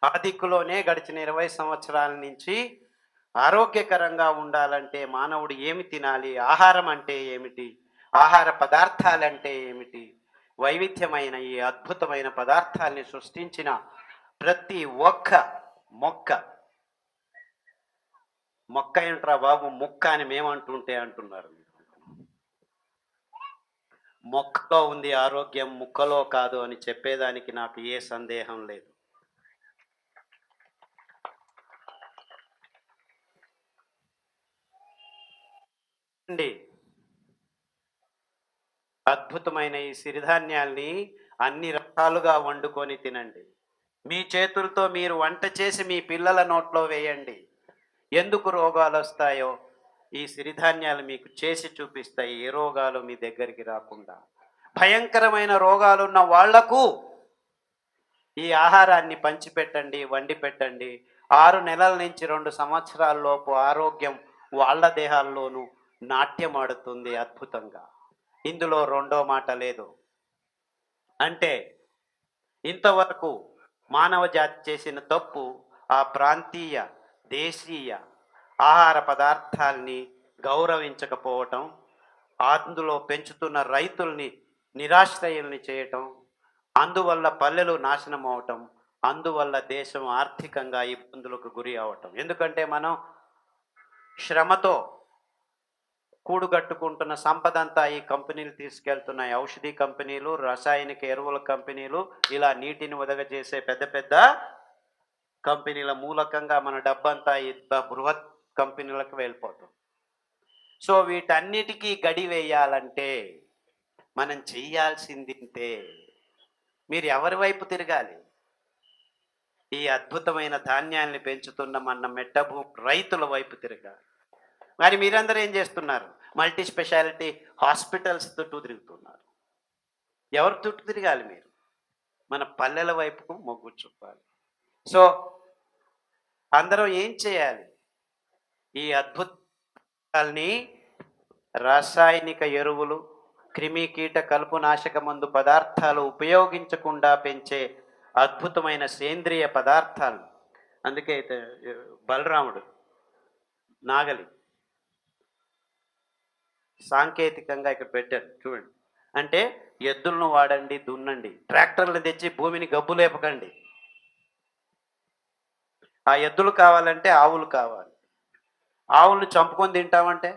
ఆ దిక్కులోనే గడిచిన 20 సంవత్సరాల నుంచి ఆరోగ్యకరంగా ఉండాలంటే మానవుడు ఏమి తినాలి, ఆహారం అంటే ఏమిటి, ఆహార పదార్థాలంటే ఏమిటి, వైవిధ్యమైన ఈ అద్భుతమైన పదార్థాల్ని సృష్టించిన ప్రతి ఒక్క మొక్క మొక్క ఏంట్రా బాబు ముక్క అని మేమంటుంటే అంటున్నారు. మొక్కలో ఉంది ఆరోగ్యం, ముక్కలో కాదు అని చెప్పేదానికి నాకు ఏ సందేహం లేదు. అండి, అద్భుతమైన ఈ సిరిధాన్యాల్ని అన్ని రకాలుగా వండుకొని తినండి. మీ చేతులతో మీరు వంట చేసి మీ పిల్లల నోట్లో వేయండి. ఎందుకు రోగాలు వస్తాయో ఈ సిరిధాన్యాలు మీకు చేసి చూపిస్తాయి. ఏ రోగాలు మీ దగ్గరికి రాకుండా. భయంకరమైన రోగాలున్న వాళ్లకు ఈ ఆహారాన్ని పంచిపెట్టండి, వండి పెట్టండి. 6 నెలల నుంచి 2 సంవత్సరాల లోపు ఆరోగ్యం వాళ్ళ దేహాల్లోనూ నాట్యమాడుతుంది అద్భుతంగా. ఇందులో రెండో మాట లేదు. అంటే ఇంతవరకు మానవ జాతి చేసిన తప్పు ఆ ప్రాంతీయ దేశీయ ఆహార పదార్థాల్ని గౌరవించకపోవటం, అందులో పెంచుతున్న రైతుల్ని నిరాశ్రయుల్ని చేయటం, అందువల్ల పల్లెలు నాశనం అవటం, అందువల్ల దేశం ఆర్థికంగా ఇబ్బందులకు గురి అవటం. ఎందుకంటే మనం శ్రమతో కూడుగట్టుకుంటున్న సంపదంతా ఈ కంపెనీలు తీసుకెళ్తున్నాయి. ఔషధి కంపెనీలు, రసాయనిక ఎరువుల కంపెనీలు, ఇలా నీటిని ఒదగజేసే పెద్ద పెద్ద కంపెనీల మూలకంగా మన డబ్బంతా ఈ బృహత్ కంపెనీలకు వెళ్ళిపోతుంది. సో వీటన్నిటికీ గడి వేయాలంటే మనం చెయ్యాల్సిందింతే. మీరు ఎవరి వైపు తిరగాలి? ఈ అద్భుతమైన ధాన్యాన్ని పెంచుతున్న మన మెట్టభూ రైతుల వైపు తిరగాలి. మరి మీరందరూ ఏం చేస్తున్నారు? మల్టీ స్పెషాలిటీ హాస్పిటల్స్ చుట్టూ తిరుగుతున్నారు. ఎవరి చుట్టూ తిరగాలి మీరు? మన పల్లెల వైపుకు మొగ్గు చూపాలి. సో అందరం ఏం చేయాలి? ఈ అద్భుతాల్ని రాసాయనిక ఎరువులు, క్రిమి కీట కలుపు నాశక మందు పదార్థాలు ఉపయోగించకుండా పెంచే అద్భుతమైన సేంద్రియ పదార్థాలు. అందుకే బలరాముడు నాగలి సాంకేతికంగా ఇక్కడ పెట్టారు చూడండి. అంటే ఎద్దులను వాడండి, దున్నండి. ట్రాక్టర్లు తెచ్చి భూమిని గబ్బు లేపకండి. ఆ ఎద్దులు కావాలంటే ఆవులు కావాలి. ఆవులను చంపుకొని తింటామంటే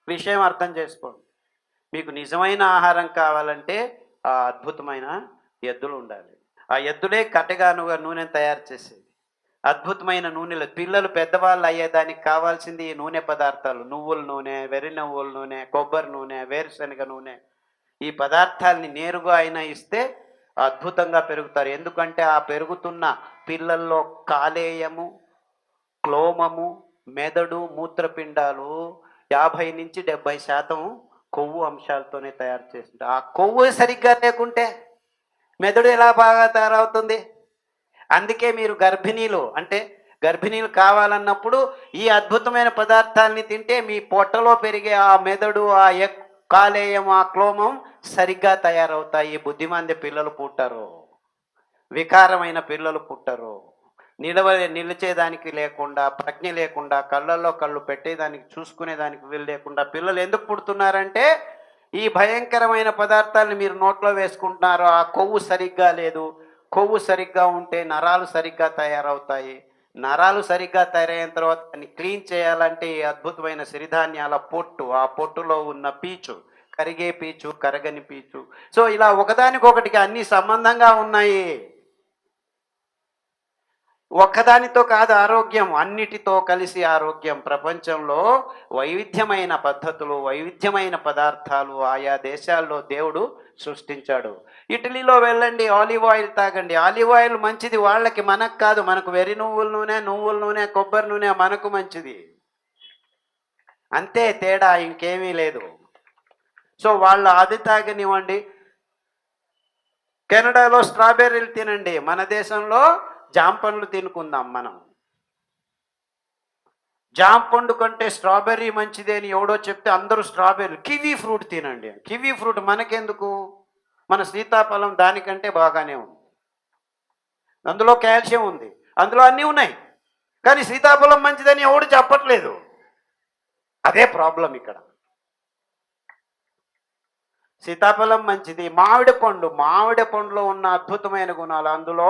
విషయం అర్థం చేసుకోండి. మీకు నిజమైన ఆహారం కావాలంటే ఆ అద్భుతమైన ఎద్దులు ఉండాలి. ఆ ఎద్దులే కట్టెగానుగా నూనెను తయారు చేసేది. అద్భుతమైన నూనెలు. పిల్లలు పెద్దవాళ్ళు అయ్యేదానికి కావాల్సింది ఈ నూనె పదార్థాలు. నువ్వుల నూనె, వెర్రి నువ్వుల నూనె, కొబ్బరి నూనె, వేరుశనగ నూనె. ఈ పదార్థాలని నేరుగా అయినా ఇస్తే అద్భుతంగా పెరుగుతారు. ఎందుకంటే ఆ పెరుగుతున్న పిల్లల్లో కాలేయము, క్లోమము, మెదడు, మూత్రపిండాలు 50 నుంచి 70% కొవ్వు అంశాలతోనే తయారు చేస్తుంటారు. ఆ కొవ్వు సరిగ్గా లేకుంటే మెదడు ఎలా బాగా తయారవుతుంది? అందుకే మీరు గర్భిణీలు కావాలన్నప్పుడు ఈ అద్భుతమైన పదార్థాలని తింటే మీ పొట్టలో పెరిగే ఆ మెదడు, ఆ కాలేయం, ఆ క్లోమం సరిగ్గా తయారవుతాయి. బుద్ధిమంది పిల్లలు పుట్టరు, వికారమైన పిల్లలు పుట్టరు. నిలిచేదానికి లేకుండా, ప్రజ్ఞ లేకుండా, కళ్ళల్లో కళ్ళు పెట్టేదానికి, చూసుకునేదానికి వీలు లేకుండా పిల్లలు ఎందుకు పుడుతున్నారంటే ఈ భయంకరమైన పదార్థాలను మీరు నోట్లో వేసుకుంటున్నారు. ఆ కొవ్వు సరిగ్గా లేదు. కొవ్వు సరిగ్గా ఉంటే నరాలు సరిగ్గా తయారవుతాయి. నరాలు సరిగ్గా తయారైన తర్వాత దాన్ని క్లీన్ చేయాలంటే ఈ అద్భుతమైన సిరిధాన్యాల పొట్టు, ఆ పొట్టులో ఉన్న పీచు, కరిగే పీచు, కరగని పీచు. సో ఇలా ఒకదానికొకటికి అన్ని సంబంధంగా ఉన్నాయి. ఒక్కదానితో కాదు ఆరోగ్యం, అన్నిటితో కలిసి ఆరోగ్యం. ప్రపంచంలో వైవిధ్యమైన పద్ధతులు, వైవిధ్యమైన పదార్థాలు ఆయా దేశాల్లో దేవుడు సృష్టించాడు. ఇటలీలో వెళ్ళండి, ఆలివ్ ఆయిల్ తాగండి. ఆలివ్ ఆయిల్ మంచిది వాళ్ళకి, మనకు కాదు. మనకు వెర్రి నువ్వుల నూనె, కొబ్బరి నూనె మనకు మంచిది. అంతే తేడా, ఇంకేమీ లేదు. సో వాళ్ళు అది తాగనివ్వండి. కెనడాలో స్ట్రాబెర్రీలు తినండి, మన దేశంలో జాంపండ్లు తినుకుందాం. మనం జాంపండు కంటే స్ట్రాబెర్రీ మంచిదే అని ఎవడో చెప్తే అందరూ స్ట్రాబెర్రీ. కివీ ఫ్రూట్ తినండి. కివీ ఫ్రూట్ మనకెందుకు? మన సీతాఫలం దానికంటే బాగానే ఉంది. అందులో కాల్షియం ఉంది, అందులో అన్నీ ఉన్నాయి. కానీ సీతాఫలం మంచిదని ఎవడు చెప్పట్లేదు. అదే ప్రాబ్లం ఇక్కడ. సీతాఫలం మంచిది. మామిడి పండులో ఉన్న అద్భుతమైన గుణాలు, అందులో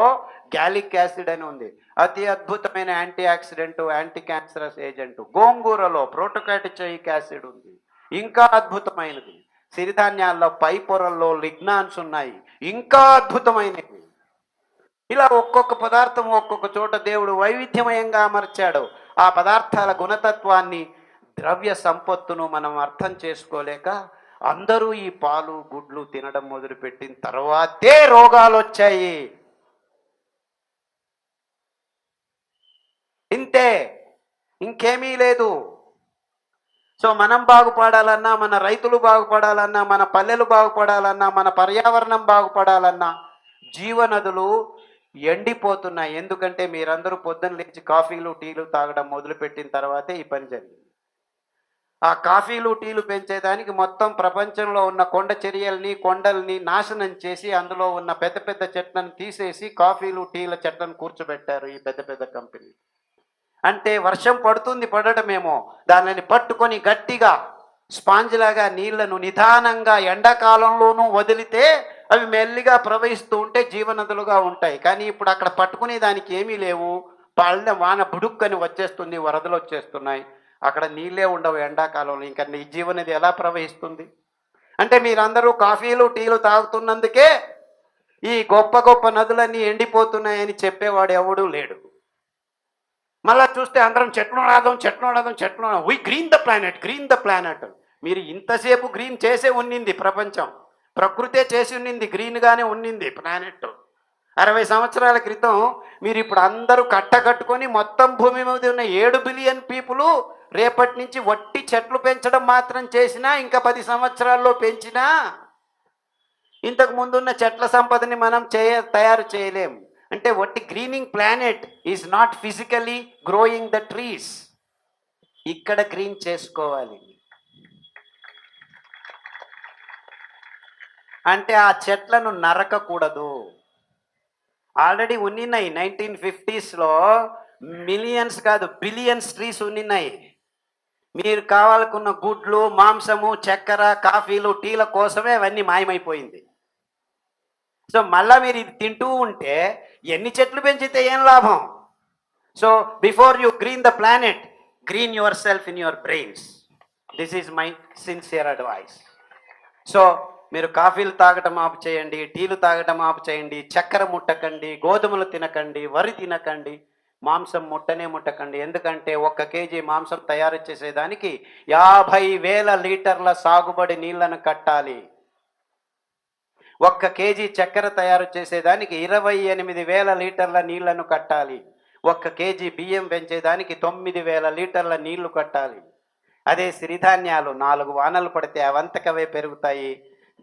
గ్యాలిక్ యాసిడ్ అని ఉంది, అతి అద్భుతమైన anti oxidant, anti cancerous agent. గోంగూరలో ప్రోటోకాటిచోయిక్ యాసిడ్ ఉంది, ఇంకా అద్భుతమైనది. సిరిధాన్యాల్లో పై పొరల్లో లిగ్నాన్స్ ఉన్నాయి, ఇంకా అద్భుతమైనవి. ఇలా ఒక్కొక్క పదార్థం ఒక్కొక్క చోట దేవుడు వైవిధ్యమయంగా అమర్చాడు. ఆ పదార్థాల గుణతత్వాన్ని, ద్రవ్య సంపత్తును మనం అర్థం చేసుకోలేక అందరూ ఈ పాలు గుడ్లు తినడం మొదలుపెట్టిన తర్వాతే రోగాలు వచ్చాయి. ఇంతే, ఇంకేమీ లేదు. సో మనం బాగుపడాలన్నా, మన రైతులు బాగుపడాలన్నా, మన పల్లెలు బాగుపడాలన్నా, మన పర్యావరణం బాగుపడాలన్నా జీవనదులు ఎండిపోతున్నాయి. ఎందుకంటే మీరందరూ పొద్దున్న లేచి కాఫీలు టీలు తాగడం మొదలుపెట్టిన తర్వాతే ఈ పని జరిగింది. ఆ కాఫీలు టీలు పెంచేదానికి మొత్తం ప్రపంచంలో ఉన్న కొండ చర్యల్ని, కొండల్ని నాశనం చేసి అందులో ఉన్న పెద్ద పెద్ద చెట్లను తీసేసి కాఫీలు టీల చెట్లను కూర్చోబెట్టారు ఈ పెద్ద పెద్ద కంపెనీ. అంటే వర్షం పడుతుంది, పడటమేమో, దానిని పట్టుకొని గట్టిగా స్పాంజ్లాగా నీళ్లను నిదానంగా ఎండాకాలంలోనూ వదిలితే అవి మెల్లిగా ప్రవహిస్తూ ఉంటే జీవనదులుగా ఉంటాయి. కానీ ఇప్పుడు అక్కడ పట్టుకునే దానికి ఏమీ లేవు. పళ్ళ వాన బుడుక్కని వచ్చేస్తుంది, వరదలు వచ్చేస్తున్నాయి, అక్కడ నీళ్ళే ఉండవు ఎండాకాలంలో. ఇంకా నీ జీవనది ఎలా ప్రవహిస్తుంది? అంటే మీరందరూ కాఫీలు టీలు తాగుతున్నందుకే ఈ గొప్ప గొప్ప నదులన్నీ ఎండిపోతున్నాయని చెప్పేవాడు ఎవడూ లేడు. మళ్ళా చూస్తే అందరం చెట్లు నాదం. We green the planet. మీరు ఇంతసేపు గ్రీన్ చేసే ఉన్నింది ప్రపంచం, ప్రకృతే చేసి ఉన్నింది, గ్రీన్గానే ఉన్నింది ప్లానెట్. 60 సంవత్సరాల క్రితం మీరు ఇప్పుడు అందరూ కట్టకట్టుకొని మొత్తం భూమి మీద ఉన్న 7 బిలియన్ పీపుల్ రేపటి నుంచి వట్టి చెట్లు పెంచడం మాత్రం చేసినా, ఇంకా 10 సంవత్సరాల్లో పెంచినా ఇంతకు ముందున్న చెట్ల సంపదని మనం తయారు చేయలేం. అంటే వట్టి greening planet is not physically growing the trees. ఇక్కడ గ్రీన్ చేసుకోవాలి అంటే ఆ చెట్లను నరకకూడదు. ఆల్రెడీ ఉన్నిన్నాయి. 1950s మిలియన్స్ కాదు బిలియన్స్ ట్రీస్ ఉన్నిన్నాయి. మీరు కావాలనుకున్న గుడ్లు, మాంసము, చక్కెర, కాఫీలు, టీల కోసమే అవన్నీ మాయమైపోయింది. సో మళ్ళీ మీరు ఇది తింటూ ఉంటే ఎన్ని చెట్లు పెంచితే ఏం లాభం? So before you green the planet, green your self in your brains. This is my sincere advice. So మీరు కాఫీలు తాగటం ఆపు చేయండి, టీలు తాగటం ఆపు చేయండి, చక్కెర ముట్టకండి, గోధుమలు తినకండి, వరి తినకండి, మాంసం ముట్టకండి. ఎందుకంటే 1 కేజీ మాంసం తయారు చేసేదానికి 50,000 లీటర్ల సాగుబడి నీళ్లను కట్టాలి. 1 కేజీ చక్కెర తయారు చేసేదానికి 28,000 లీటర్ల నీళ్లను కట్టాలి. 1 కేజీ బియ్యం పెంచేదానికి 9,000 లీటర్ల నీళ్లు కట్టాలి. అదే సిరిధాన్యాలు 4 వానలు పడితే అవంతకవే పెరుగుతాయి.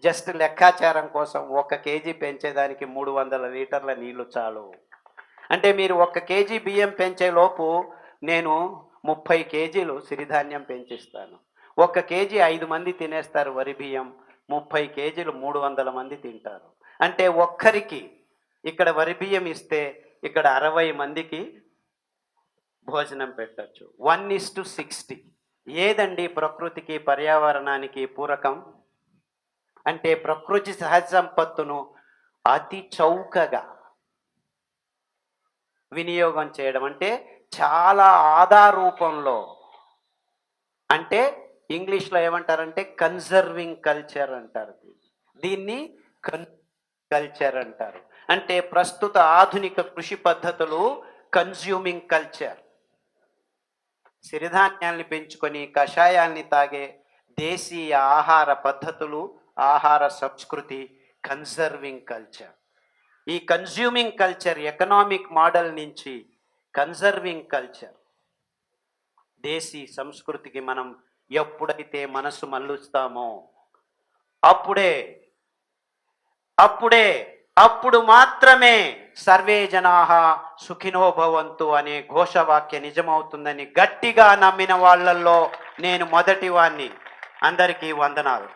జస్ట్ లెక్కాచారం కోసం 1 కేజీ పెంచేదానికి 300 లీటర్ల నీళ్లు చాలు. అంటే మీరు 1 కేజీ బియ్యం పెంచే లోపు నేను 30 కేజీలు సిరిధాన్యం పెంచిస్తాను. 1 కేజీ 5 మంది తినేస్తారు వరి బియ్యం, 30 కేజీలు 300 మంది తింటారు. అంటే ఒక్కరికి ఇక్కడ వరి బియ్యం ఇస్తే ఇక్కడ 60 మందికి భోజనం పెట్టచ్చు. 1:60. ఏదండి ప్రకృతికి పర్యావరణానికి పూరకం? అంటే ప్రకృతి సహజ సంపత్తును అతి చౌకగా వినియోగం చేయడం, అంటే చాలా ఆదా రూపంలో, అంటే ఇంగ్లీష్లో ఏమంటారంటే కన్జర్వింగ్ కల్చర్ అంటారు. దీన్ని కల్చర్ అంటారు. అంటే ప్రస్తుత ఆధునిక కృషి పద్ధతులు కన్జ్యూమింగ్ కల్చర్. సిరిధాన్యాల్ని పెంచుకొని కషాయాల్ని తాగే దేశీయ ఆహార పద్ధతులు, ఆహార సంస్కృతి కన్జర్వింగ్ కల్చర్. ఈ కన్జ్యూమింగ్ కల్చర్ ఎకనామిక్ మోడల్ నుంచి కన్జర్వింగ్ కల్చర్, దేశీ సంస్కృతికి మనం ఎప్పుడైతే మనసు మళ్ళుస్తామో అప్పుడు మాత్రమే సర్వే జనాః సుఖినో భవంతు అనే ఘోషవాక్య నిజమవుతుందని గట్టిగా నమ్మిన వాళ్ళల్లో నేను మొదటి వాణ్ణి. అందరికీ వందనాలు.